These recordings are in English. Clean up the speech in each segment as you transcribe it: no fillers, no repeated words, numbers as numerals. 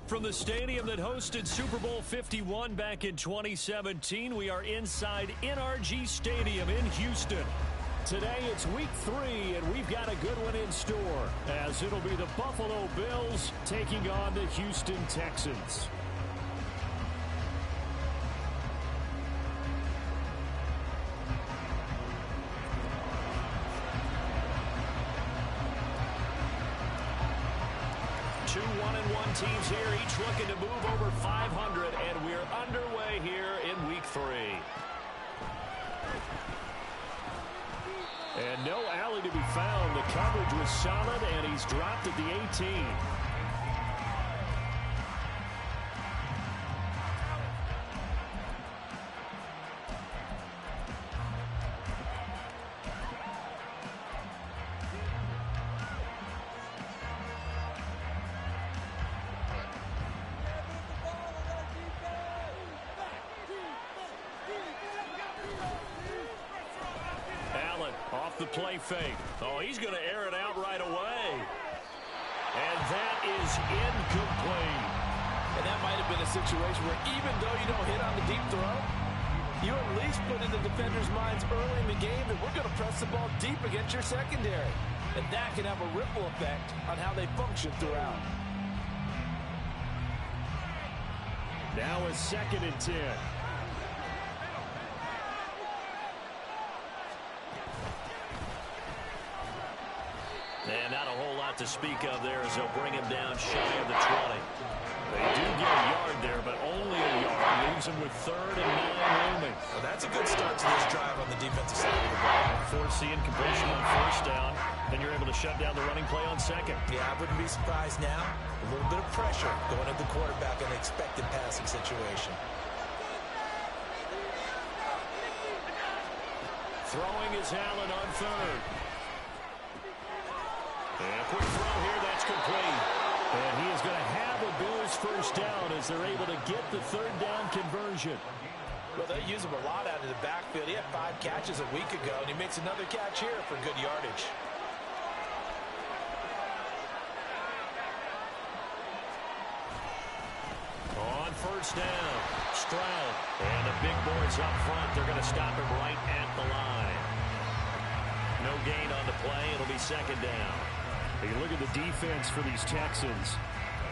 From the stadium that hosted Super Bowl 51 back in 2017, we are inside NRG Stadium in Houston. Today it's week 3, and we've got a good one in store, as it'll be the Buffalo Bills taking on the Houston Texans. Two 1-1 teams here, each looking to move over 500, and we're underway here in week 3. And no alley to be found. The coverage was solid, and he's dropped at the 18. Off the play fake. Oh, he's going to air it out right away. And that is incomplete. And that might have been a situation where even though you don't hit on the deep throw, you at least put in the defender's minds early in the game that we're going to press the ball deep against your secondary. And that can have a ripple effect on how they function throughout. Now a 2nd and 10. And not a whole lot to speak of there as they'll bring him down shy of the 20. They do get a yard there, but only a yard. Leaves him with 3rd and 9 rooming. Well, that's a good start to this drive on the defensive side of the ball. Force the incompletion on 1st down. Then you're able to shut down the running play on 2nd. Yeah, I wouldn't be surprised now. A little bit of pressure going at the quarterback in an expected passing situation. Throwing is Allen on 3rd. And a quick throw here, that's complete. And he is going to have a Bills 1st down as they're able to get the 3rd down conversion. Well, they use him a lot out of the backfield. He had 5 catches a week ago, and he makes another catch here for good yardage. On 1st down, Stroud. And the big boys up front, they're going to stop him right at the line. No gain on the play. It'll be 2nd down. You look at the defense for these Texans.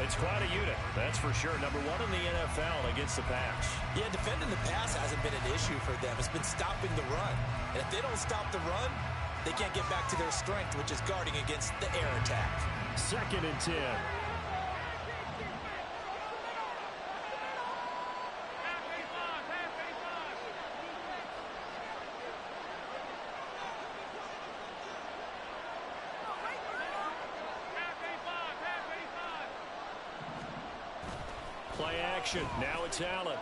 It's quite a unit, that's for sure. Number 1 in the NFL against the pass. Yeah, defending the pass hasn't been an issue for them. It's been stopping the run. And if they don't stop the run, they can't get back to their strength, which is guarding against the air attack. 2nd and 10. Play action. Now it's Allen.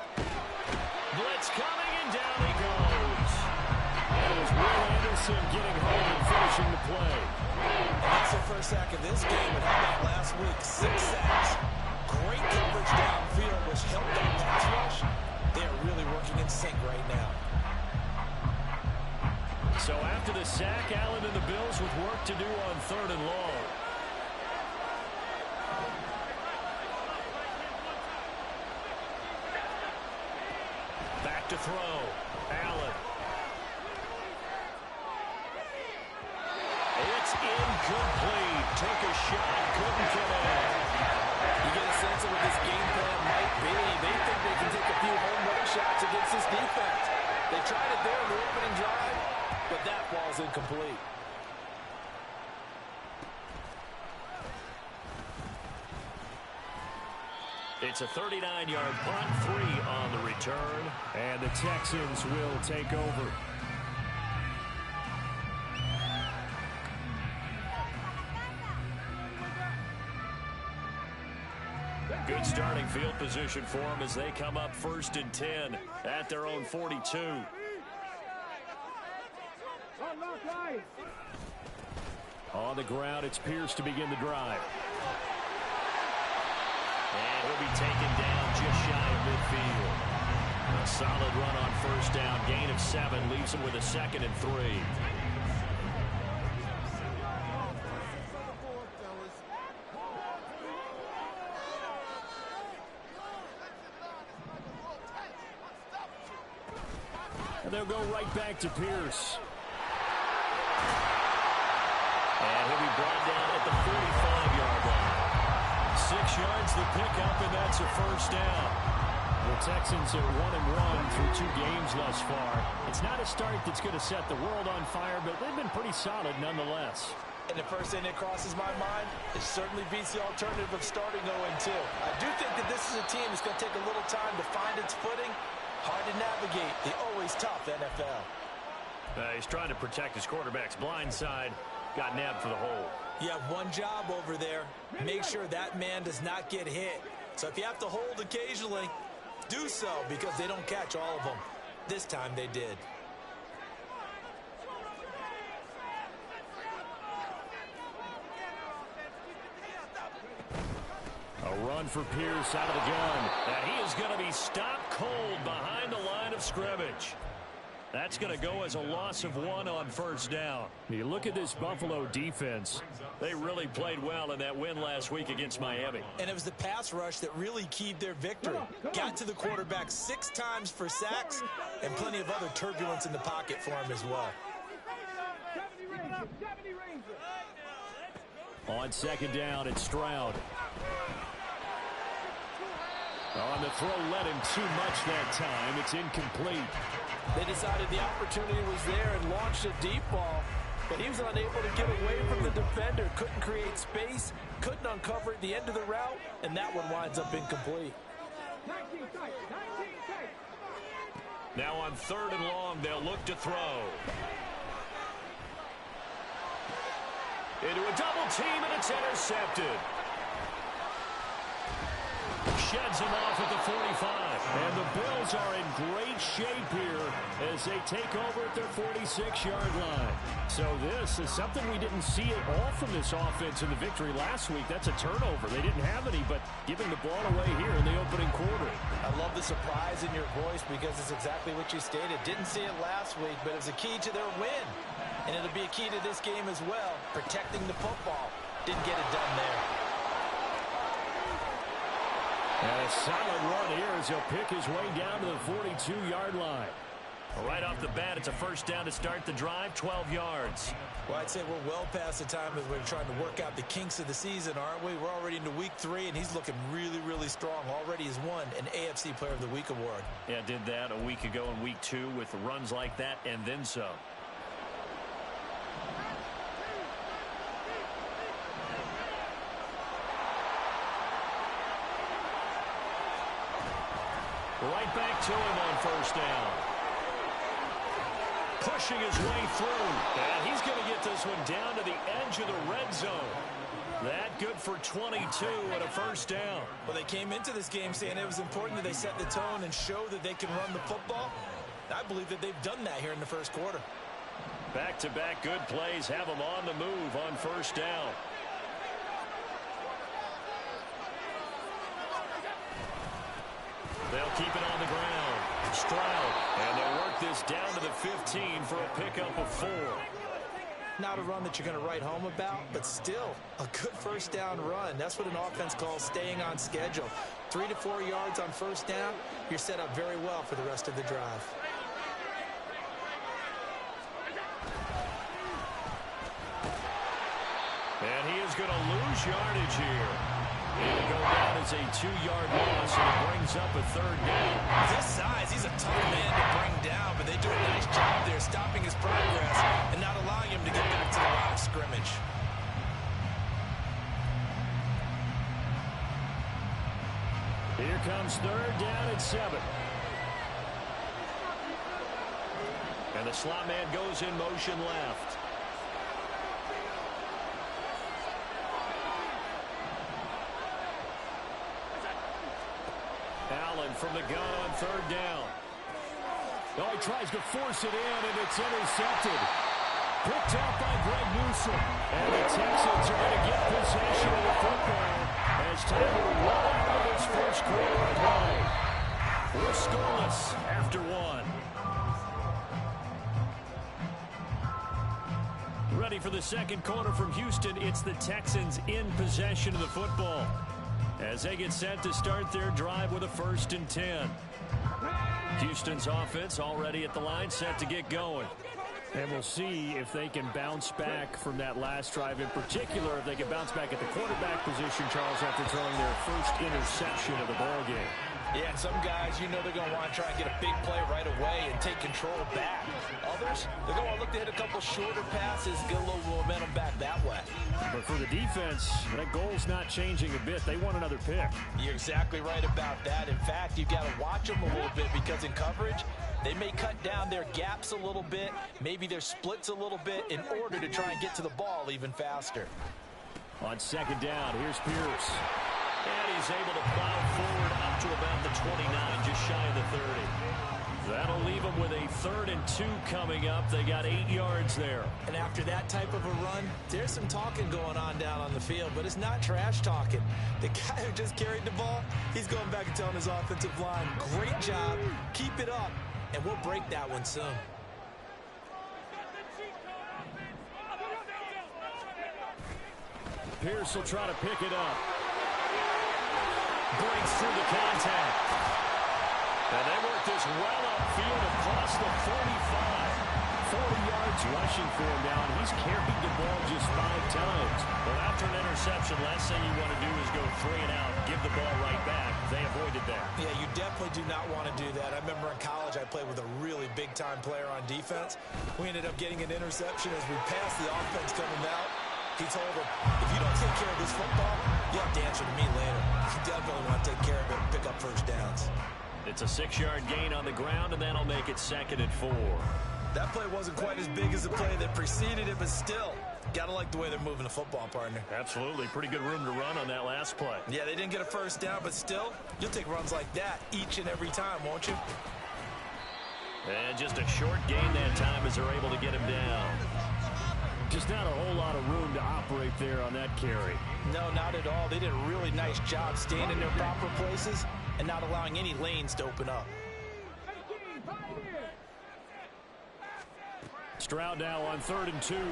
Blitz coming, and down he goes. That was Will Anderson getting home and finishing the play. And that's the first sack of this game. And how about last week? 6 sacks. Great coverage downfield, which helped that pass rush. They are really working in sync right now. So after the sack, Allen and the Bills with work to do on 3rd and long. Back to throw. Allen. It's incomplete. Took a shot. Couldn't get in. You get a sense of what this game plan might be. They think they can take a few home run shots against this defense. They tried it there in the opening drive, but that ball's incomplete. It's a 39-yard punt, 3 on the return, and the Texans will take over. Good starting field position for them as they come up 1st and 10 at their own 42. On the ground, it's Pierce to begin the drive. And he'll be taken down just shy of midfield. A solid run on 1st down. Gain of 7 leaves him with a 2nd and 3. And they'll go right back to Pierce. And he'll be brought down at the 45-yard line. 6 yards the pickup, and that's a first down. The Texans are 1-1 through 2 games thus far. It's not a start that's going to set the world on fire, but they've been pretty solid nonetheless. And the first thing that crosses my mind, it certainly beats the alternative of starting 0-2. I do think that this is a team that's going to take a little time to find its footing. Hard to navigate the always tough NFL. He's trying to protect his quarterback's blind side. Got nabbed for the hole. You have one job over there. Make sure that man does not get hit. So if you have to hold occasionally, do so, because they don't catch all of them. This time they did. A run for Pierce out of the gun. And he is going to be stopped cold behind the line of scrimmage. That's going to go as a loss of 1 on first down. You look at this Buffalo defense. They really played well in that win last week against Miami. And it was the pass rush that really keyed their victory. Got to the quarterback 6 times for sacks and plenty of other turbulence in the pocket for him as well. On second down, it's Stroud. On the throw, led him too much that time. It's incomplete. They decided the opportunity was there and launched a deep ball, but he was unable to get away from the defender. Couldn't create space, couldn't uncover at the end of the route, and that one winds up incomplete. Now on 3rd and long, they'll look to throw. Into a double team, and it's intercepted. Sheds him off at the 45. And the Bills are in great shape here as they take over at their 46-yard line. So this is something we didn't see at all from this offense in the victory last week. That's a turnover. They didn't have any, but giving the ball away here in the opening quarter. I love the surprise in your voice because it's exactly what you stated. Didn't see it last week, but it's a key to their win. And it'll be a key to this game as well, protecting the football. Didn't get it done there. And a solid run here as he'll pick his way down to the 42-yard line. Right off the bat, it's a first down to start the drive, 12 yards. Well, I'd say we're well past the time that we're trying to work out the kinks of the season, aren't we? We're already into week 3, and he's looking really, really strong. Already has won an AFC Player of the Week award. Yeah, did that a week ago in week 2 with runs like that and then some. Right back to him on first down. Pushing his way through. And he's going to get this one down to the edge of the red zone. That good for 22 and a first down. Well, they came into this game saying it was important that they set the tone and show that they can run the football. I believe that they've done that here in the first quarter. Back-to-back good plays have them on the move on first down. They'll keep it on the ground. Stroud. And they'll work this down to the 15 for a pickup of 4. Not a run that you're going to write home about, but still a good first down run. That's what an offense calls staying on schedule. 3 to 4 yards on first down, you're set up very well for the rest of the drive. And he is going to lose yardage here. It'll go down as a 2-yard loss, and it brings up a 3rd down. This size, he's a tough man to bring down, but they do a nice job there stopping his progress and not allowing him to get back to the line of scrimmage. Here comes 3rd down and 7. And the slot man goes in motion left. Allen from the gun on 3rd down. Oh, he tries to force it in, and it's intercepted. Picked out by Greg Newsome. And the Texans are going to get possession of the football as time will run out of this first quarter of play. We're scoreless after 1. Ready for the second quarter from Houston. It's the Texans in possession of the football as they get set to start their drive with a 1st and 10. Houston's offense already at the line, set to get going. And we'll see if they can bounce back from that last drive. In particular, if they can bounce back at the quarterback position, Charles, after throwing their first interception of the ball game. Yeah, and some guys, you know they're going to want to try and get a big play right away and take control back. Others, they're going to look to hit a couple shorter passes, get a little momentum back that way. But for the defense, that goal's not changing a bit. They want another pick. You're exactly right about that. In fact, you've got to watch them a little bit because in coverage, they may cut down their gaps a little bit, maybe their splits a little bit in order to try and get to the ball even faster. On second down, here's Pierce. And he's able to plow forward up to about the 29, just shy of the 30. That'll leave them with a 3rd and 2 coming up. They got 8 yards there. And after that type of a run, there's some talking going on down on the field, but it's not trash talking. The guy who just carried the ball, he's going back and telling his offensive line, great job, keep it up, and we'll break that one soon. Pierce will try to pick it up. Breaks through the contact. And they work this well upfield across the 45. 40 yards rushing for him now, and he's carried the ball just 5 times. Well, after an interception, last thing you want to do is go 3 and out, give the ball right back. They avoided that. Yeah, you definitely do not want to do that. I remember in college I played with a really big-time player on defense. We ended up getting an interception as we passed the offense coming out. He told him, if you don't take care of this football, you have to answer to me later. You definitely want to take care of it and pick up first downs. It's a 6-yard gain on the ground, and that'll make it 2nd and 4. That play wasn't quite as big as the play that preceded it, but still, got to like the way they're moving the football, partner. Absolutely. Pretty good room to run on that last play. Yeah, they didn't get a first down, but still, you'll take runs like that each and every time, won't you? And just a short gain that time as they're able to get him down. Just not a whole lot of room to operate there on that carry. No, not at all. They did a really nice job staying in their proper places and not allowing any lanes to open up. Stroud now on 3rd and 2. And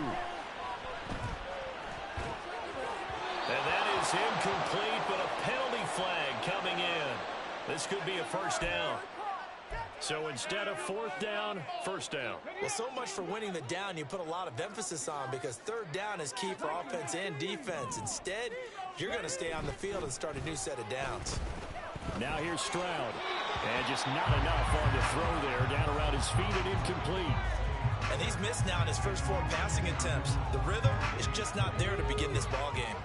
that is incomplete, but a penalty flag coming in. This could be a first down. So instead of 4th down, 1st down. Well, so much for winning the down you put a lot of emphasis on because 3rd down is key for offense and defense. Instead, you're going to stay on the field and start a new set of downs. Now here's Stroud. And just not enough on the throw there. Down around his feet and incomplete. And he's missed now in his first 4 passing attempts. The rhythm is just not there to begin this ball game.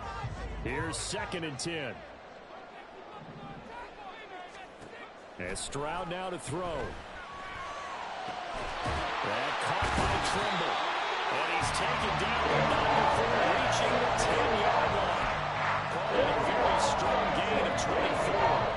Here's 2nd and 10. And Stroud now to throw. That caught by Trimble. And he's taken down, but not before reaching the 10-yard line. Called it a very strong gain of 24.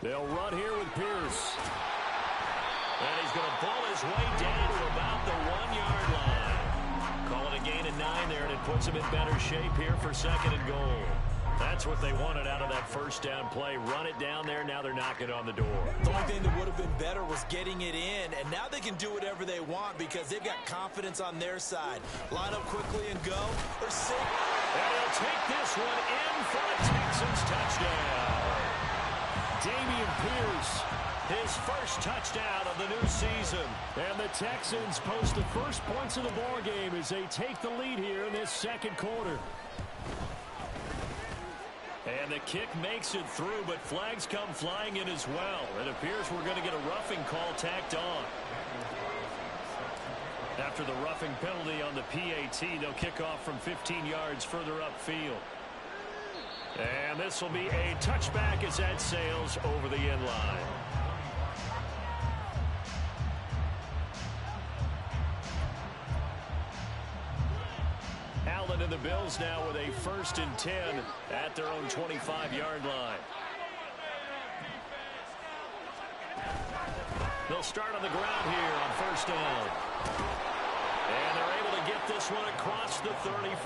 They'll run here with Pierce. And he's going to pull his way down to about the 1-yard line. Call it a gain of 9 there, and it puts him in better shape here for 2nd and goal. That's what they wanted out of that first down play. Run it down there. Now they're knocking on the door. The only thing that would have been better was getting it in, and now they can do whatever they want because they've got confidence on their side. Line up quickly and go, or sink. And they'll take this one in for a Texans touchdown. Dameon Pierce, his first touchdown of the new season. And the Texans post the first points of the ball game as they take the lead here in this 2nd quarter. And the kick makes it through, but flags come flying in as well. It appears we're going to get a roughing call tacked on. After the roughing penalty on the PAT, they'll kick off from 15 yards further upfield. And this will be a touchback as that sails over the end line. Allen and the Bills now with a 1st and 10 at their own 25-yard line. They'll start on the ground here on 1st down. And they're able to get this one across the 35.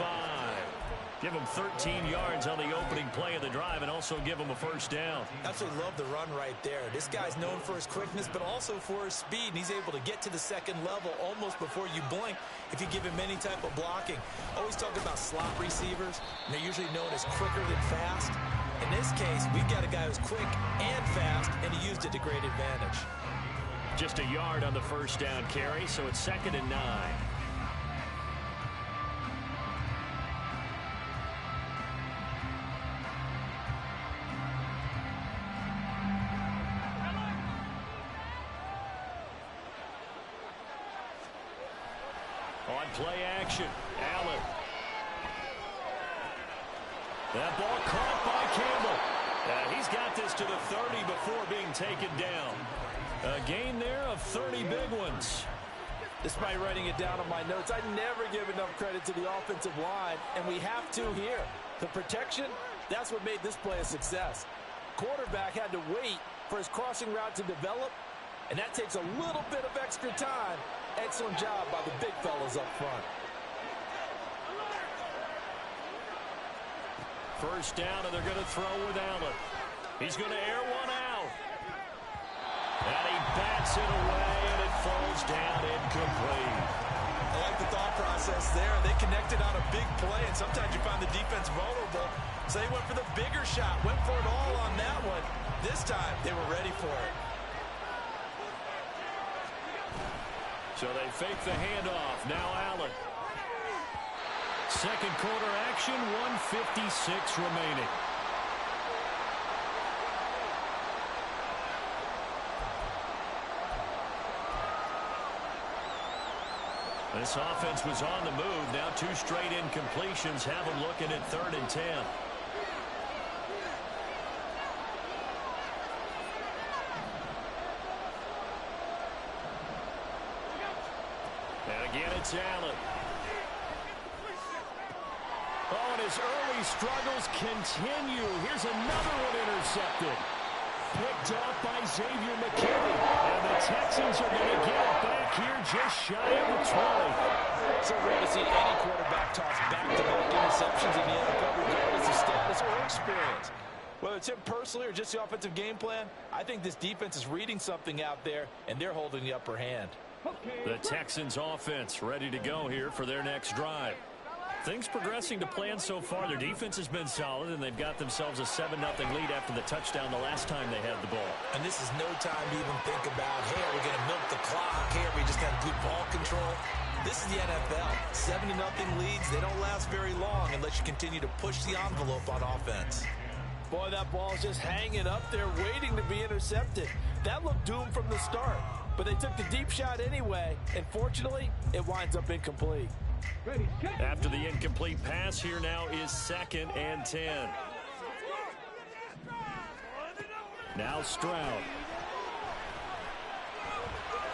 Give them 13 yards on the opening play of the drive and also give them a first down. Absolutely love the run right there. This guy's known for his quickness, but also for his speed. And he's able to get to the second level almost before you blink if you give him any type of blocking. Always talk about slot receivers, and they're usually known as quicker than fast. In this case, we've got a guy who's quick and fast, and he used it to great advantage. Just a yard on the first down carry, so it's 2nd and 9. On play action, Allen. That ball caught by Campbell. He's got this to the 30 before being taken down. A gain there of 30 big ones. Despite writing it down on my notes, I never give enough credit to the offensive line, and we have to here. The protection, that's what made this play a success. Quarterback had to wait for his crossing route to develop, and that takes a little bit of extra time. Excellent job by the big fellas up front. First down, and they're going to throw with Allen. He's going to air one out. And he bats it away, and it falls down incomplete. I like the thought process there. They connected on a big play, and sometimes you find the defense vulnerable. So they went for the bigger shot, went for it all on that one. This time, they were ready for it. So they fake the handoff. Now Allen. Second quarter action, 1:56 remaining. This offense was on the move. Now 2 straight incompletions have them looking at 3rd and 10. And again, it's Allen. Oh, and his early struggles continue. Here's another one intercepted. Picked off by Xavier McKinney. And the Texans are going to get it back here just shy of the 20. So rare to see any quarterback toss back-to-back interceptions in the NFL, regardless of status or experience. Whether it's him personally or just the offensive game plan, I think this defense is reading something out there, and they're holding the upper hand. The Texans offense ready to go here for their next drive. Things progressing to plan so far. Their defense has been solid, and they've got themselves a 7-0 lead after the touchdown the last time they had the ball. And this is no time to even think about, hey, are we going to milk the clock? Hey, are we just going to do ball control? This is the NFL. 7-0 leads, they don't last very long unless you continue to push the envelope on offense. Boy, that ball's just hanging up there waiting to be intercepted. That looked doomed from the start, but they took the deep shot anyway, and fortunately, it winds up incomplete. After the incomplete pass, here now is 2nd and 10. Now Stroud.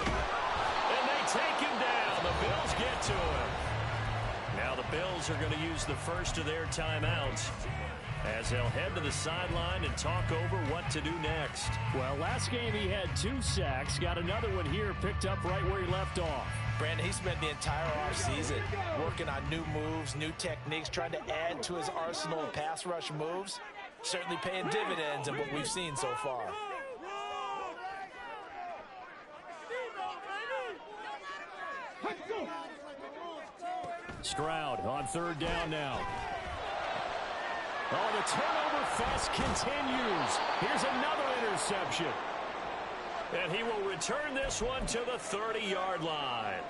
And they take him down. The Bills get to him. Now the Bills are going to use the first of their timeouts as they'll head to the sideline and talk over what to do next. Well, last game he had 2 sacks. Got another one here picked up right where he left off. Brandon, he spent the entire offseason working on new moves, new techniques, trying to add to his arsenal of pass rush moves. Certainly paying dividends in what we've seen so far. Stroud on 3rd down now. Oh, the turnover fest continues. Here's another interception. And he will return this one to the 30-yard line.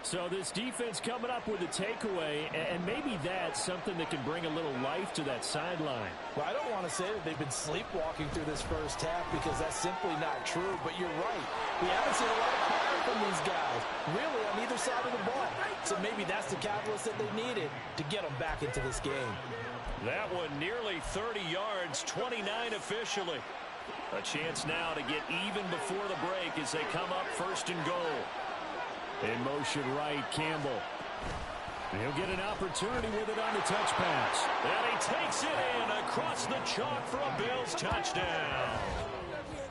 So this defense coming up with a takeaway, and maybe that's something that can bring a little life to that sideline. Well, I don't want to say that they've been sleepwalking through this first half because that's simply not true, but you're right. We haven't seen a lot of power from these guys, really on either side of the ball. So maybe that's the catalyst that they needed to get them back into this game. That one nearly 30 yards, 29 officially. A chance now to get even before the break as they come up 1st and goal. In motion right, Campbell. He'll get an opportunity with it on the touch pass. And he takes it in across the chalk for a Bills touchdown.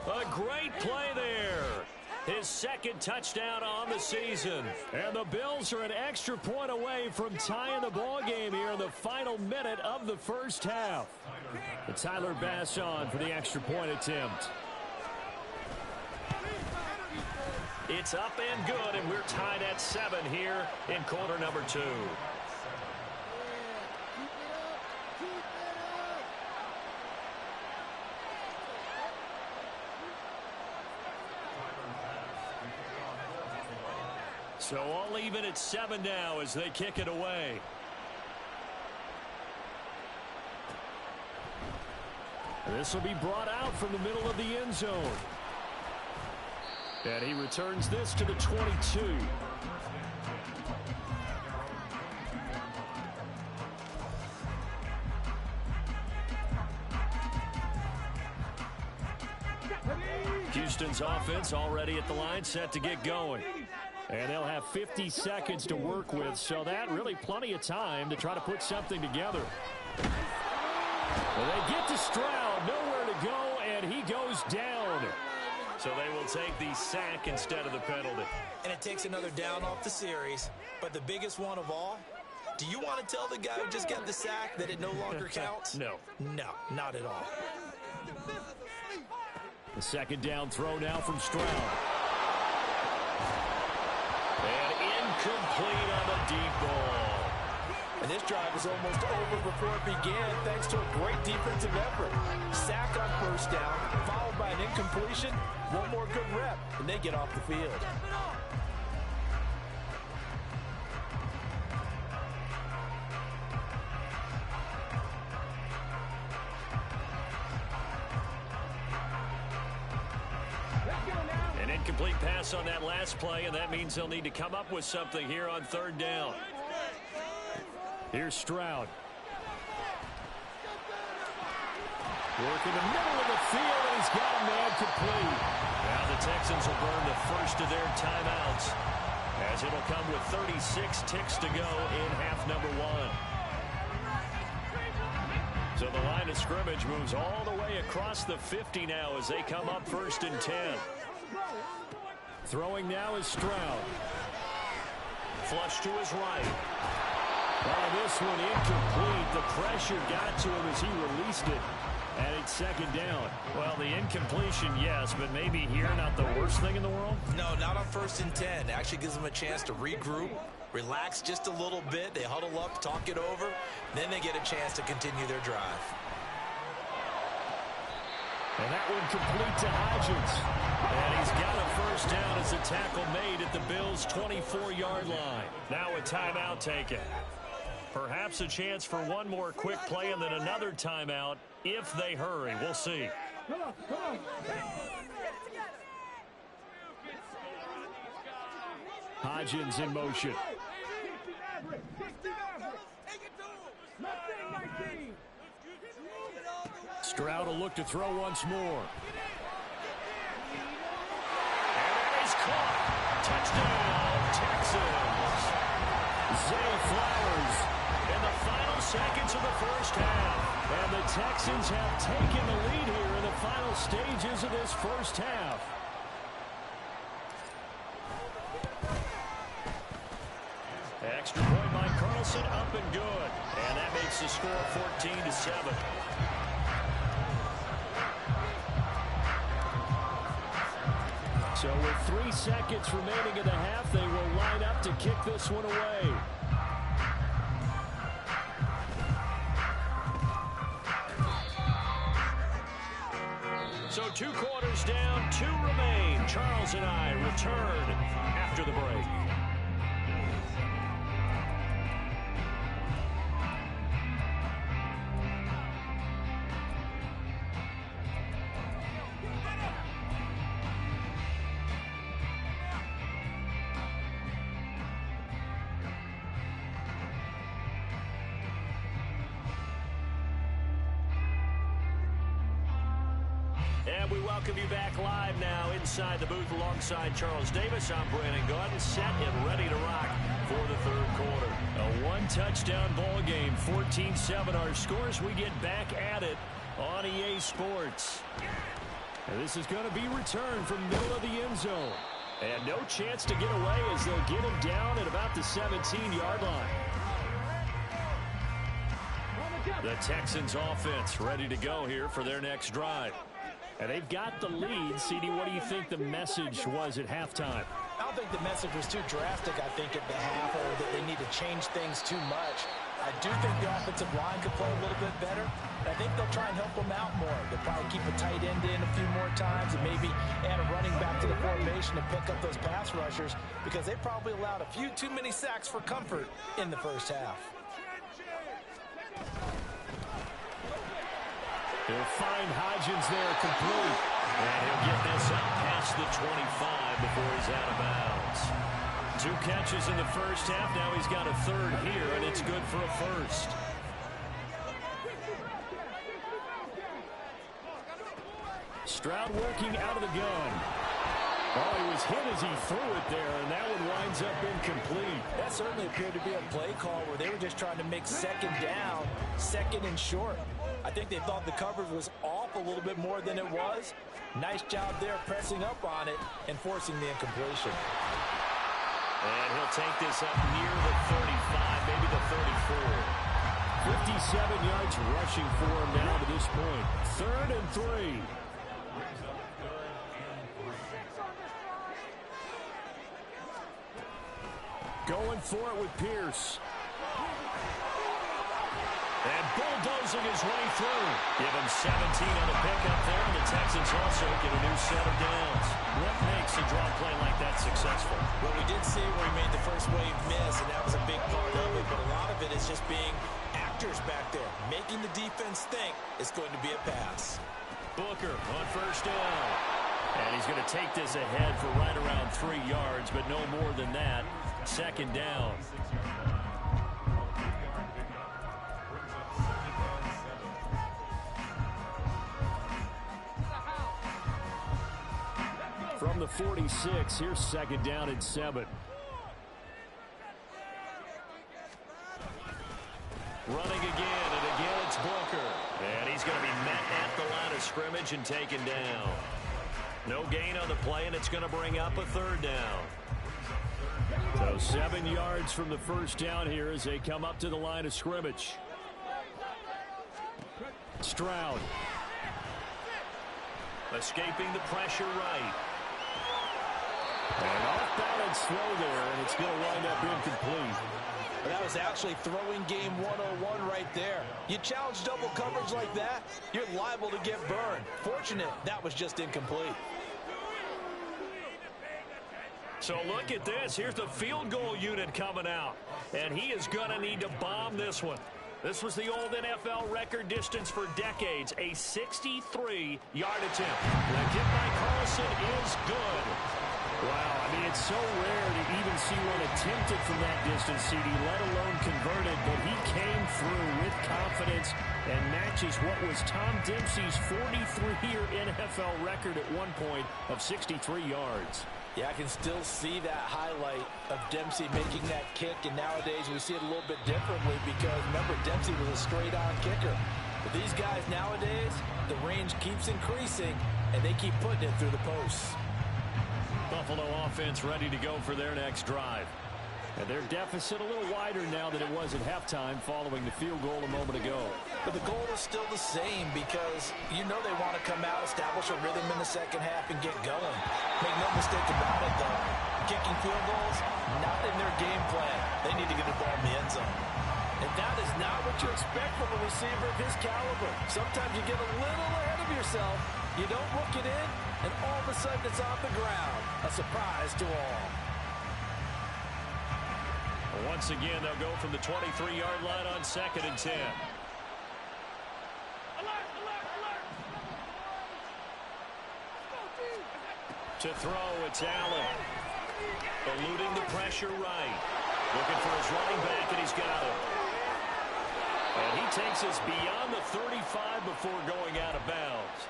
A great play there. His second touchdown on the season. And the Bills are an extra point away from tying the ball game here in the final minute of the first half. And Tyler Bass on for the extra point attempt. It's up and good, and we're tied at 7 here in quarter number 2. So all even at 7 now as they kick it away. This will be brought out from the middle of the end zone. And he returns this to the 22. Houston's offense already at the line, set to get going. And they'll have 50 seconds to work with, so that really plenty of time to try to put something together. Well, they get to Stroud, nowhere to go, and he goes down. So they will take the sack instead of the penalty. And it takes another down off the series. But the biggest one of all, do you want to tell the guy who just got the sack that it no longer counts? No. No, not at all. The second down throw now from Stroud. And incomplete on the deep ball. And this drive was almost over before it began thanks to a great defensive effort. Sack on first down, followed by an incompletion. One more good rep, and they get off the field. An incomplete pass on that last play, and that means they'll need to come up with something here on third down. Here's Stroud. Working the middle of the field, and he's got a man complete. Now the Texans will burn the first of their timeouts, as it'll come with 36 ticks to go in half number 1. So the line of scrimmage moves all the way across the 50 now as they come up first and 10. Throwing now is Stroud. Flush to his right. Oh, this one incomplete. The pressure got to him as he released it. And it's second down. Well, the incompletion, yes, but maybe here not the worst thing in the world? No, not on first and 10. Actually gives them a chance to regroup, relax just a little bit. They huddle up, talk it over. Then they get a chance to continue their drive. And that one complete to Hodgins. And he's got a first down as a tackle made at the Bills' 24-yard line. Now a timeout taken. Perhaps a chance for one more quick play and then another timeout if they hurry. We'll see. Hodgins in motion. Stroud will look to throw once more. And that is caught. Touchdown, Texans. Zay Flowers. In the final seconds of the first half. And the Texans have taken the lead here in the final stages of this first half. Extra point by Carlson, up and good. And that makes the score 14-7. So with 3 seconds remaining in the half, they will line up to kick this one away. So 2 quarters down, 2 remain. Charles and I return after the break. And we welcome you back live now inside the booth alongside Charles Davis. I'm Brandon Gaudin, set and ready to rock for the third quarter. A one-touchdown ball game, 14-7 our scores. We get back at it on EA Sports. And this is going to be returned from middle of the end zone. And no chance to get away as they'll get him down at about the 17-yard line. The Texans offense ready to go here for their next drive. And they've got the lead. CD, what do you think the message was at halftime? I don't think the message was too drastic, I think, at the half, or that they need to change things too much. I do think the offensive line could play a little bit better. I think they'll try and help them out more. They'll probably keep a tight end in a few more times and maybe add a running back to the formation and pick up those pass rushers because they probably allowed a few too many sacks for comfort in the first half. They'll find Hodgins there complete. And he'll get this up past the 25 before he's out of bounds. 2 catches in the first half. Now he's got a third here, and it's good for a first. Stroud working out of the gun. Oh, he was hit as he threw it there, and that one winds up incomplete. That certainly appeared to be a play call where they were just trying to make second down, second and short. I think they thought the coverage was off a little bit more than it was. Nice job there pressing up on it and forcing the incompletion. And he'll take this up near the 35, maybe the 34. 57 yards rushing for him now to this point. 3rd and 3. Going for it with Pierce. And bulldozing his way through. Give him 17 on the pickup there, and the Texans also get a new set of downs. What makes a draw play like that successful? Well, we did see where he made the first wave miss, and that was a big part of it, but a lot of it is just being actors back there, making the defense think it's going to be a pass. Booker on first down. And he's going to take this ahead for right around 3 yards, but no more than that. 2nd down. From the 46, here's 2nd down and 7. Running again, and again it's Booker. And he's going to be met at the line of scrimmage and taken down. No gain on the play, and it's going to bring up a 3rd down. So 7 yards from the first down here as they come up to the line of scrimmage. Stroud. Escaping the pressure right. And off-balance throw there, and it's going to wind up incomplete. But that was actually throwing game 101 right there. You challenge double coverage like that, you're liable to get burned. Fortunate, that was just incomplete. So look at this. Here's the field goal unit coming out. And he is going to need to bomb this one. This was the old NFL record distance for decades, a 63-yard attempt. The kick by Carlson is good. Wow, I mean, it's so rare to even see one attempted from that distance, CD, let alone converted, but he came through with confidence and matches what was Tom Dempsey's 43-year NFL record at one point of 63 yards. Yeah, I can still see that highlight of Dempsey making that kick, and nowadays we see it a little bit differently because, remember, Dempsey was a straight-on kicker. But these guys nowadays, the range keeps increasing, and they keep putting it through the posts. Buffalo offense ready to go for their next drive. And their deficit a little wider now than it was at halftime following the field goal a moment ago. But the goal is still the same because you know they want to come out, establish a rhythm in the second half, and get going. Make no mistake about it, though. Kicking field goals, not in their game plan. They need to get the ball in the end zone. And that is not what you expect from a receiver of his caliber. Sometimes you get a little ahead of yourself, you don't look it in, and all of a sudden it's off the ground. A surprise to all. Once again, they'll go from the 23-yard line on 2nd and 10. To throw, it's Allen. Eluding the pressure right. Looking for his running back, and he's got it. And he takes us beyond the 35 before going out of bounds.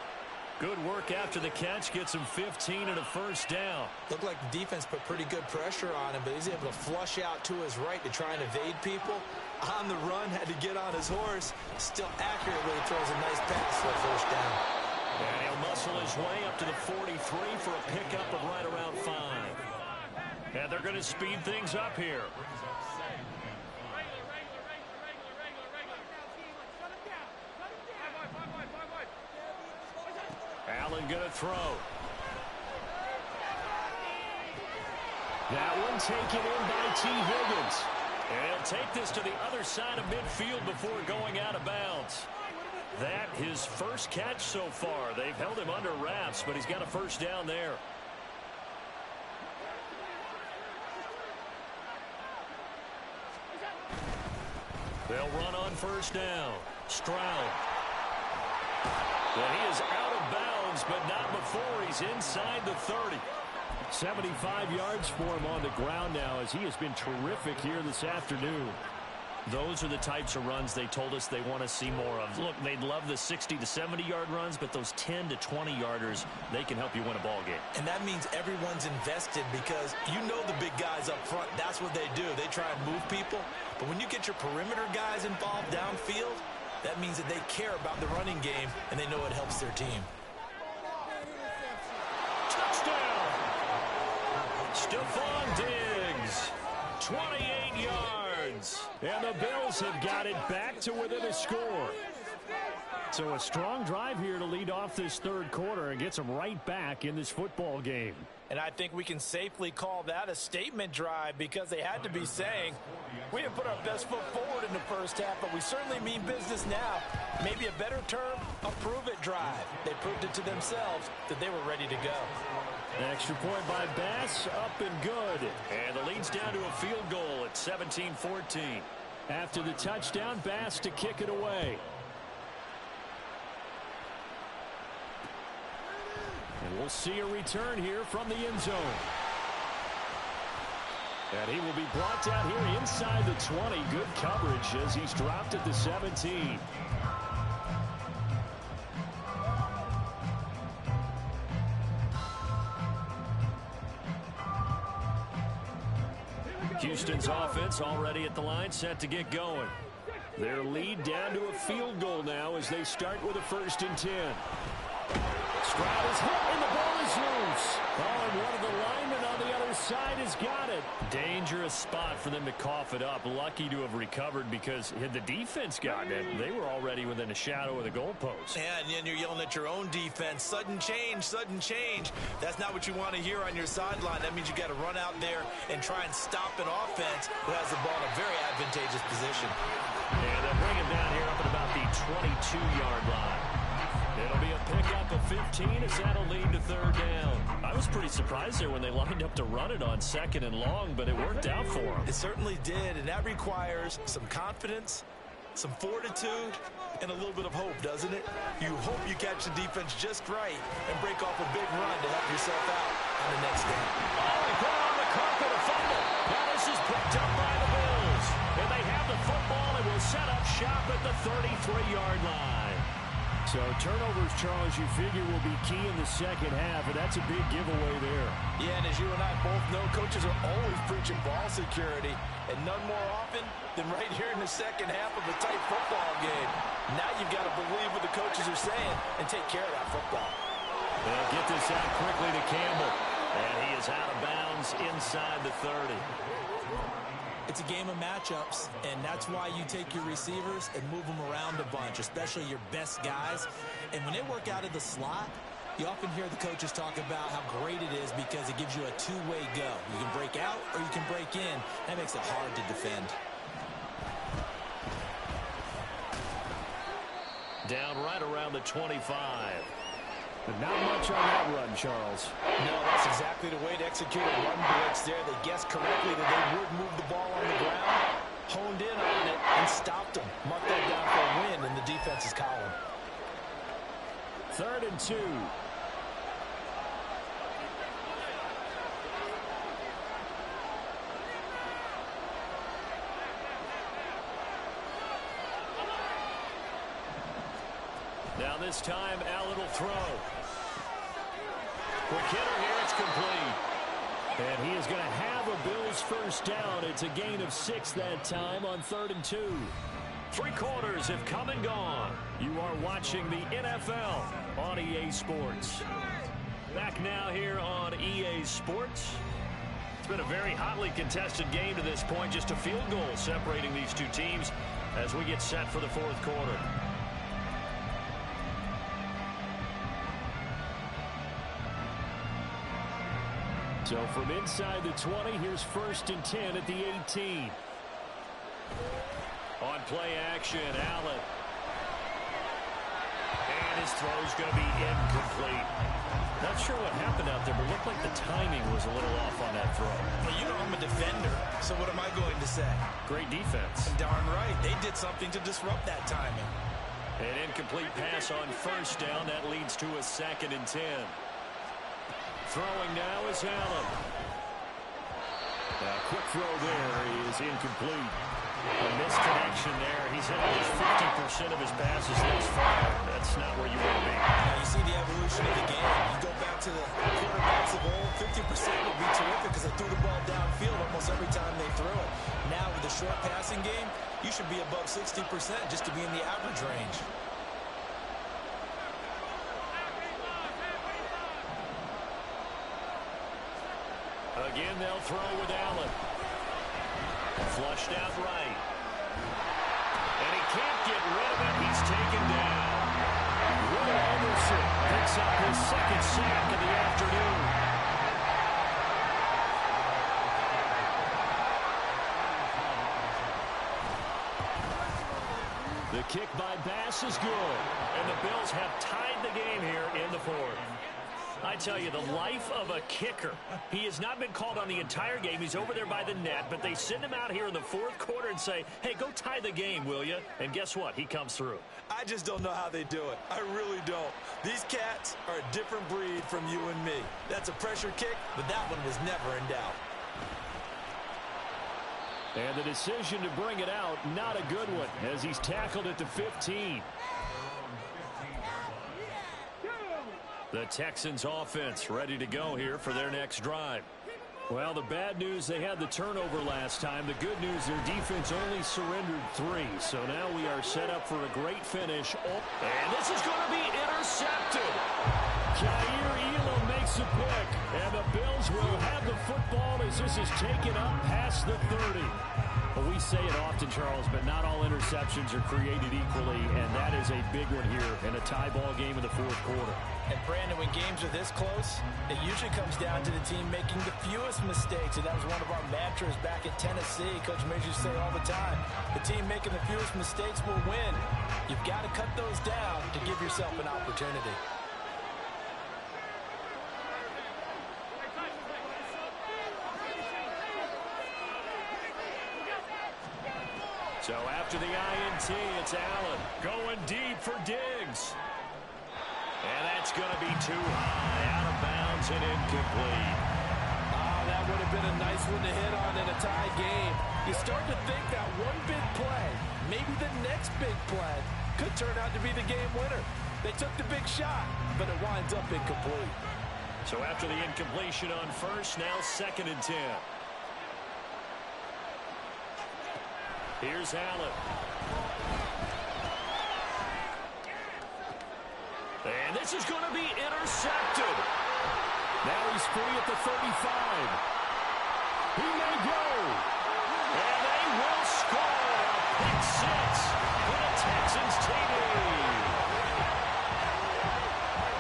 Good work after the catch. Gets him 15 and a first down. Looked like the defense put pretty good pressure on him, but he's able to flush out to his right to try and evade people. On the run, had to get on his horse. Still accurately throws a nice pass for a first down. And he'll muscle wrestle his way up to the 43 for a pickup of right around 5. And they're going to speed things up here. Allen going to throw. That one taken in by T. Higgins. And he'll take this to the other side of midfield before going out of bounds. That his first catch so far. They've held him under wraps, but he's got a first down there. They'll run on first down. Stroud. Well, he is out of bounds, but not before he's inside the 30. 75 yards for him on the ground now, as he has been terrific here this afternoon. Those are the types of runs they told us they want to see more of. Look, they'd love the 60 to 70-yard runs, but those 10 to 20-yarders, they can help you win a ball game. And that means everyone's invested, because you know the big guys up front, that's what they do. They try and move people. But when you get your perimeter guys involved downfield, that means that they care about the running game, and they know it helps their team. Touchdown! Stephon Diggs, 28 yards. And the Bills have got it back to within a score. So a strong drive here to lead off this third quarter and gets them right back in this football game. And I think we can safely call that a statement drive, because they had to be saying, we didn't put our best foot forward in the first half, but we certainly mean business now. Maybe a better term, a prove-it drive. They proved it to themselves that they were ready to go. Extra point by Bass, up and good. And the lead's down to a field goal at 17-14. After the touchdown, Bass to kick it away. And we'll see a return here from the end zone. And he will be brought down here inside the 20. Good coverage as he's dropped at the 17. Houston's offense already at the line, set to get going. Their lead down to a field goal now as they start with a 1st and 10. Stroud is hit and the ball is loose. Oh, and one of the linemen on the other side has got it. Dangerous spot for them to cough it up. Lucky to have recovered, because had the defense gotten it, they were already within a shadow of the goalpost. Yeah, and then you're yelling at your own defense. Sudden change, sudden change. That's not what you want to hear on your sideline. That means you got to run out there and try and stop an offense who has the ball in a very advantageous position. And they'll bring it down here up at about the 22-yard line. It'll be a pickup of 15 as that'll lead to 3rd down. I was pretty surprised there when they lined up to run it on 2nd and long, but it worked out for them. It certainly did, and that requires some confidence, some fortitude, and a little bit of hope, doesn't it? You hope you catch the defense just right and break off a big run to help yourself out on the next down. Oh, they put it on the carpet, a fumble. Now this is picked up by the Bills. And they have the football and will set up shop at the 33-yard line. So turnovers, Charles, you figure will be key in the second half, and that's a big giveaway there. Yeah, and as you and I both know, coaches are always preaching ball security, and none more often than right here in the second half of a tight football game. Now you've got to believe what the coaches are saying and take care of that football. They'll get this out quickly to Campbell, and he is out of bounds inside the 30. It's a game of matchups, and that's why you take your receivers and move them around a bunch, especially your best guys. And when they work out of the slot, you often hear the coaches talk about how great it is because it gives you a two-way go. You can break out or you can break in. That makes it hard to defend. Down right around the 25. But not much on that run, Charles. No, that's exactly the way to execute a run blitz there. They guessed correctly that they would move the ball on the ground, honed in on it, and stopped them. Mark that down for a win in the defense's column. 3rd and 2. Now this time, Allen will throw. Quick hitter here, it's complete. And he is going to have a Bills 1st down. It's a gain of 6 that time on 3rd and 2. Three quarters have come and gone. You are watching the NFL on EA Sports. Back now here on EA Sports. It's been a very hotly contested game to this point. Just a field goal separating these two teams as we get set for the fourth quarter. So from inside the 20, here's 1st and 10 at the 18. On play action, Allen. And his throw's going to be incomplete. Not sure what happened out there, but it looked like the timing was a little off on that throw. Well, you know I'm a defender, so what am I going to say? Great defense. Darn right. They did something to disrupt that timing. An incomplete pass on 1st down. That leads to a 2nd and 10. Throwing now is Allen. A quick throw there is incomplete. A misconnection there. He's hit almost 50% of his passes thus far. That's not where you want to be. Now you see the evolution of the game. You go back to the quarterbacks of old, 50% would be terrific because they threw the ball downfield almost every time they threw it. Now with the short passing game, you should be above 60% just to be in the average range. Again, they'll throw with Allen. Flushed out right. And he can't get rid of it. He's taken down. Will Anderson picks up his 2nd sack of the afternoon. The kick by Bass is good. And the Bills have tied the game here in the 4th. I tell you, the life of a kicker. He has not been called on the entire game. He's over there by the net, but they send him out here in the 4th quarter and say, hey, go tie the game, will you? And guess what? He comes through. I just don't know how they do it. I really don't. These cats are a different breed from you and me. That's a pressure kick, but that one was never in doubt. And the decision to bring it out, not a good one, as he's tackled at the 15. The Texans offense ready to go here for their next drive. Well, the bad news, they had the turnover last time. The good news, their defense only surrendered 3. So now we are set up for a great finish. And this is going to be intercepted. Jair Elam makes a pick. And the Bills will have the football as this is taken up past the 30. Well, we say it often, Charles, but not all interceptions are created equally, and that is a big one here in a tie ball game in the 4th quarter. And, Brandon, when games are this close, it usually comes down to the team making the fewest mistakes, and that was one of our mantras back at Tennessee. Coach Major used to say all the time, the team making the fewest mistakes will win. You've got to cut those down to give yourself an opportunity. So after the INT, it's Allen going deep for Diggs. And that's going to be too high, out of bounds and incomplete. Oh, that would have been a nice one to hit on in a tie game. You start to think that one big play, maybe the next big play, could turn out to be the game winner. They took the big shot, but it winds up incomplete. So after the incompletion on 1st, now 2nd and 10. Here's Allen. And this is going to be intercepted. Now he's free at the 35. He may go. And they will score. A pick 6 for the Texans TD.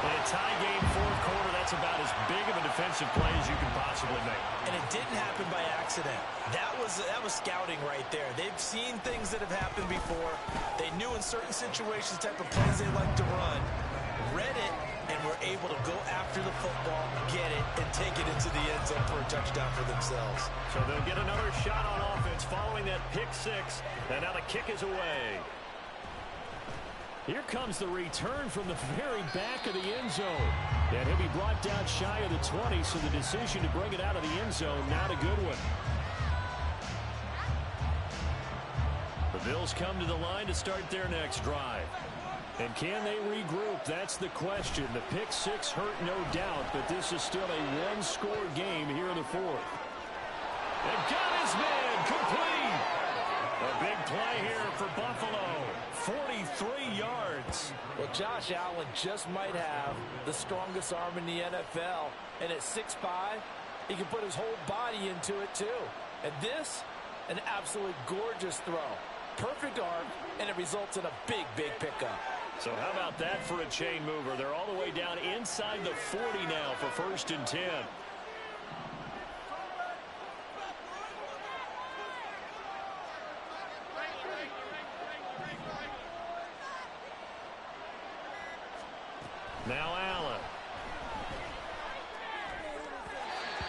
In a tie game, 4th quarter, that's about as big of a defensive play as you can possibly make. And it didn't happen by accident. That was scouting right there. They've seen things that have happened before. They knew in certain situations the type of plays they like to run, read it, and were able to go after the football, get it, and take it into the end zone for a touchdown for themselves. So they'll get another shot on offense following that pick 6. And now the kick is away. Here comes the return from the very back of the end zone. And he'll be brought down shy of the 20, so the decision to bring it out of the end zone, not a good one. The Bills come to the line to start their next drive. And can they regroup? That's the question. The pick 6 hurt, no doubt, but this is still a one-score game here in the 4th. And got his man complete. A big play here for Buffalo. 43 yards. Well, Josh Allen just might have the strongest arm in the NFL. And at 6'5", he can put his whole body into it, too. And this, an absolutely gorgeous throw. Perfect arm, and it results in a big, big pickup. So how about that for a chain mover? They're all the way down inside the 40 now for 1st and 10. Now Allen.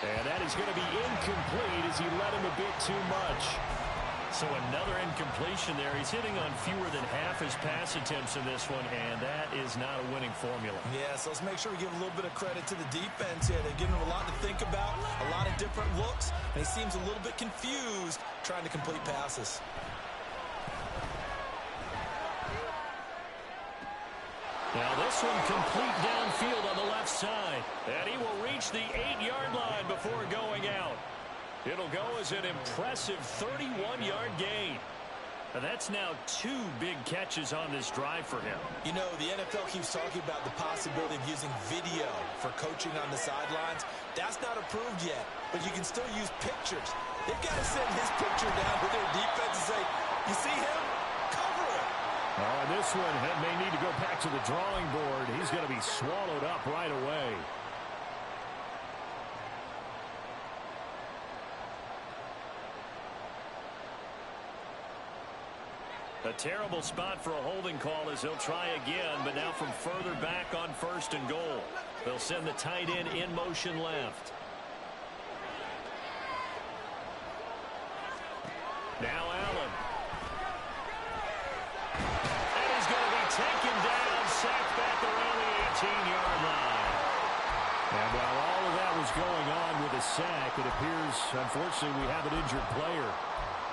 And that is going to be incomplete as he led him a bit too much. So another incompletion there. He's hitting on fewer than half his pass attempts in this one, and that is not a winning formula. Yeah, so let's make sure we give a little bit of credit to the defense here. They're giving him a lot to think about, a lot of different looks, and he seems a little bit confused trying to complete passes. Now this one complete downfield on the left side. And he will reach the 8-yard line before going out. It'll go as an impressive 31-yard gain. And that's now 2 big catches on this drive for him. You know, the NFL keeps talking about the possibility of using video for coaching on the sidelines. That's not approved yet, but you can still use pictures. They've got to send his picture down to their defense and say, you see him? Cover him. Oh, and this one may need to go back to the drawing board. He's going to be swallowed up right away. A terrible spot for a holding call as he'll try again, but now from further back on 1st and goal. They'll send the tight end in motion left. Now Allen. And he's going to be taken down, sacked back around the 18-yard line. And while all of that was going on with a sack, it appears, unfortunately, we have an injured player.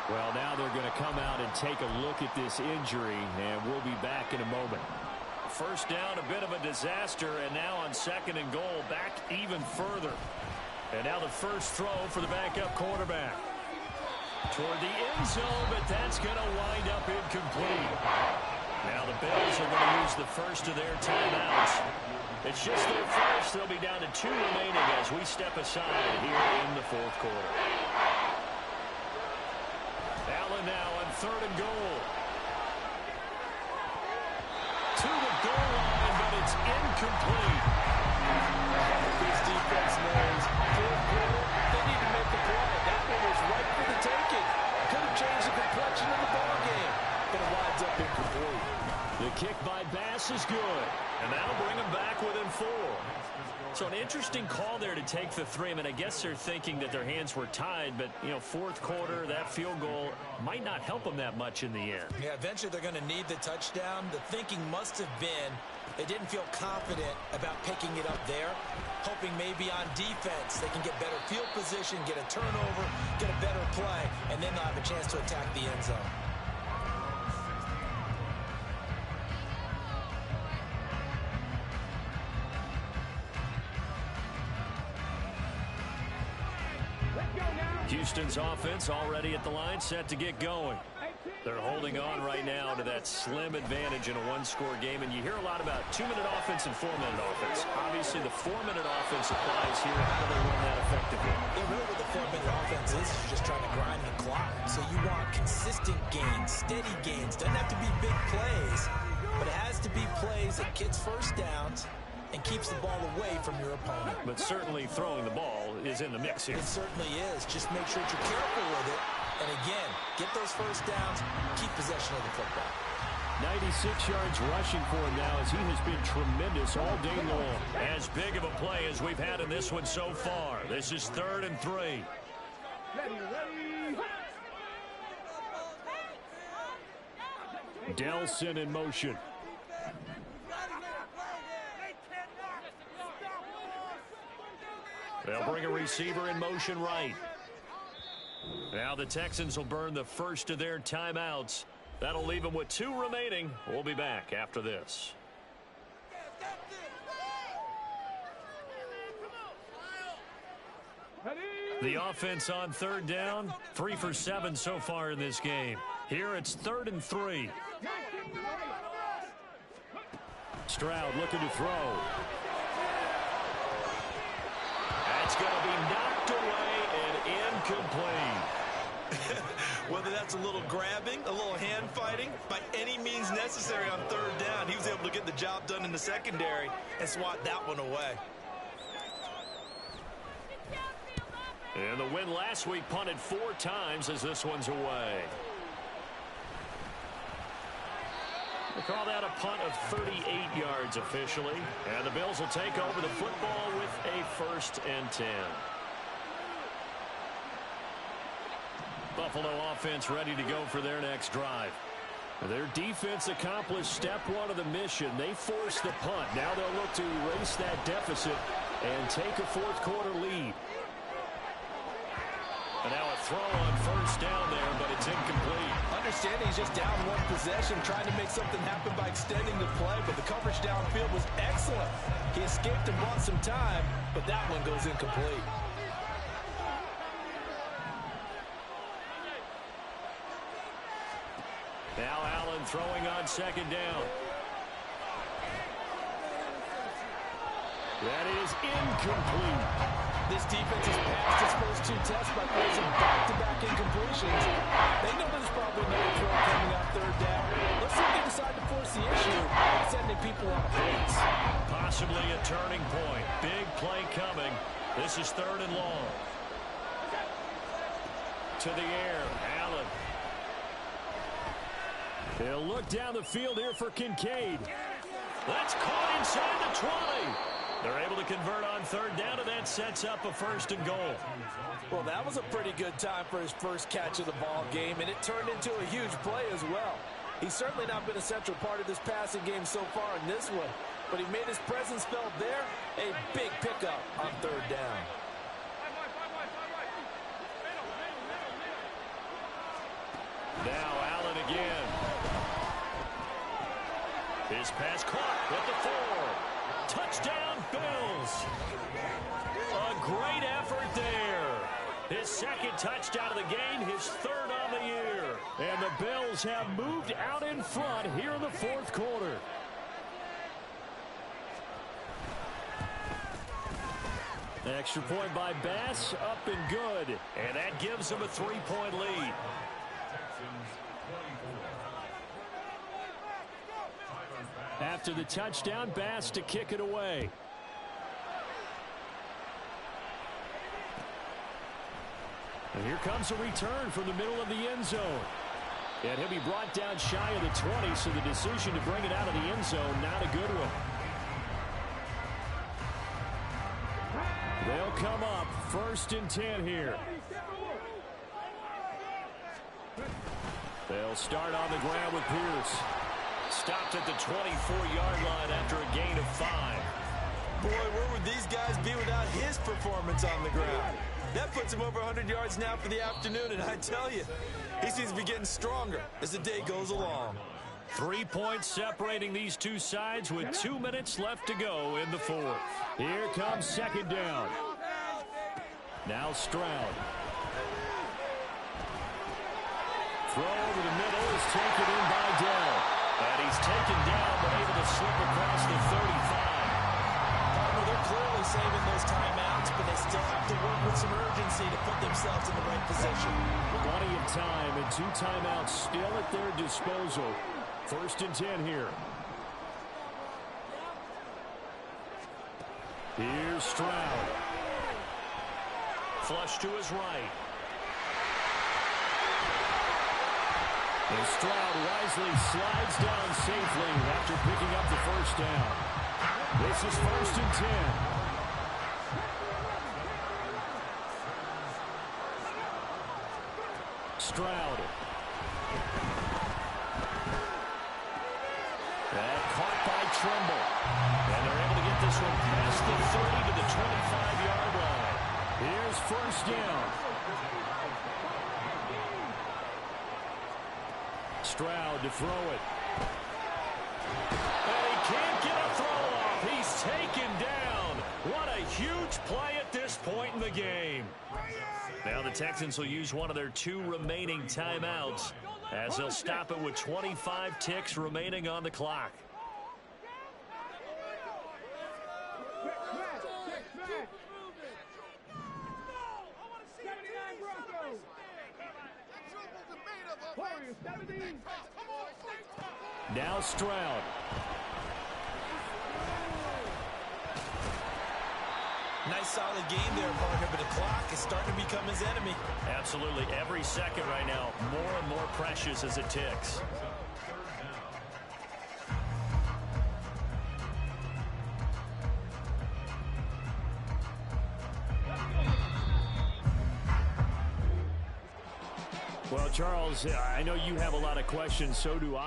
Well, now they're going to come out and take a look at this injury, and we'll be back in a moment. First down, a bit of a disaster, and now on 2nd and goal, back even further. And now the first throw for the backup quarterback. Toward the end zone, but that's going to wind up incomplete. Now the Bills are going to use the first of their timeouts. It's just their first. They'll be down to 2 remaining as we step aside here in the 4th quarter. Allen now on 3rd and goal. To the goal line, but it's incomplete. This defense knows 4th quarter, they need to make the play. That one was right for the taking. Could have changed the complexion of the ball game, but it winds up incomplete. The kick by Bass is good, and that'll bring him back within 4. So an interesting call there to take the 3. I mean, I guess they're thinking that their hands were tied, but, you know, 4th quarter, that field goal might not help them that much in the end. Yeah, eventually they're going to need the touchdown. The thinking must have been they didn't feel confident about picking it up there, hoping maybe on defense they can get better field position, get a turnover, get a better play, and then they'll have a chance to attack the end zone. Houston's offense already at the line, set to get going. They're holding on right now to that slim advantage in a 1-score game, and you hear a lot about 2-minute offense and 4-minute offense. Obviously, the 4-minute offense applies here. How do they run that effectively? Yeah, really what the 4-minute offense is you're just trying to grind the clock. So you want consistent gains, steady gains. Doesn't have to be big plays, but it has to be plays that gets first downs and keeps the ball away from your opponent. But certainly throwing the ball is in the mix here. It certainly is. Just make sure that you're careful with it. And again, get those first downs, keep possession of the football. 96 yards rushing for him now as he has been tremendous all day long. As big of a play as we've had in this one so far. This is 3rd and 3. Delson in motion. They'll bring a receiver in motion right. Now the Texans will burn the first of their timeouts. That'll leave them with 2 remaining. We'll be back after this. The offense on third down, 3 for 7 so far in this game. Here it's 3rd and 3. Stroud looking to throw. That's going to be knocked away and incomplete. Whether that's a little grabbing, a little hand fighting, by any means necessary on third down, he was able to get the job done in the secondary and swat that one away. And the win last week punted 4 times as this one's away. They call that a punt of 38 yards officially. And the Bills will take over the football with a 1st and 10. Buffalo offense ready to go for their next drive. Their defense accomplished step 1 of the mission. They forced the punt. Now they'll look to erase that deficit and take a 4th quarter lead. And now a throw on 1st down there, but it's incomplete. Understanding he's just down 1 possession, trying to make something happen by extending the play, but the coverage downfield was excellent. He escaped and bought some time, but that one goes incomplete. Now Allen throwing on 2nd down. That is incomplete. This defense has passed its first 2 tests by forcing back-to-back incompletions. They know there's probably another throw coming on 3rd down. Let's see if they decide to force the issue by sending people on a blitz. Possibly a turning point. Big play coming. This is 3rd and long. To the air, Allen. He'll look down the field here for Kincaid. That's caught inside the 20. They're able to convert on 3rd down, and that sets up a 1st and goal. Well, that was a pretty good time for his first catch of the ball game, and it turned into a huge play as well. He's certainly not been a central part of this passing game so far in this one, but he made his presence felt there. A big pickup on 3rd down. Now Allen again. His pass caught at the 4. Touchdown, Bills. A great effort there. His 2nd touchdown of the game, his 3rd on the year. And the Bills have moved out in front here in the 4th quarter. Extra point by Bass, up and good. And that gives them a 3-point lead. After the touchdown, Bass to kick it away. And here comes a return from the middle of the end zone. And he'll be brought down shy of the 20, so the decision to bring it out of the end zone, not a good one. They'll come up 1st and 10 here. They'll start on the ground with Pierce. Stopped at the 24-yard line after a gain of 5. Boy, where would these guys be without his performance on the ground? That puts him over 100 yards now for the afternoon, and I tell you, he seems to be getting stronger as the day goes along. 3 points separating these two sides with 2 minutes left to go in the 4th. Here comes 2nd down. Now Stroud. Throw over the middle is taken in by Dell. And he's taken down but able to slip across the 35. Well, they're clearly saving those timeouts, but they still have to work with some urgency to put themselves in the right position. Plenty of time and 2 timeouts still at their disposal. 1st and 10 here. Here's Stroud. Flush to his right. And Stroud wisely slides down safely after picking up the 1st down. This is 1st and 10. Stroud. That caught by Tremble. And they're able to get this one past the 30 to the 25-yard line. Here's 1st down. Stroud to throw it. And he can't get a throw off. He's taken down. What a huge play at this point in the game. Now the Texans will use one of their 2 remaining timeouts as they'll stop it with 25 ticks remaining on the clock. Now Stroud. Nice solid game there, partner, but the clock is starting to become his enemy. Absolutely. Every second right now, more and more precious as it ticks. Well, Charles, I know you have a lot of questions. So do I.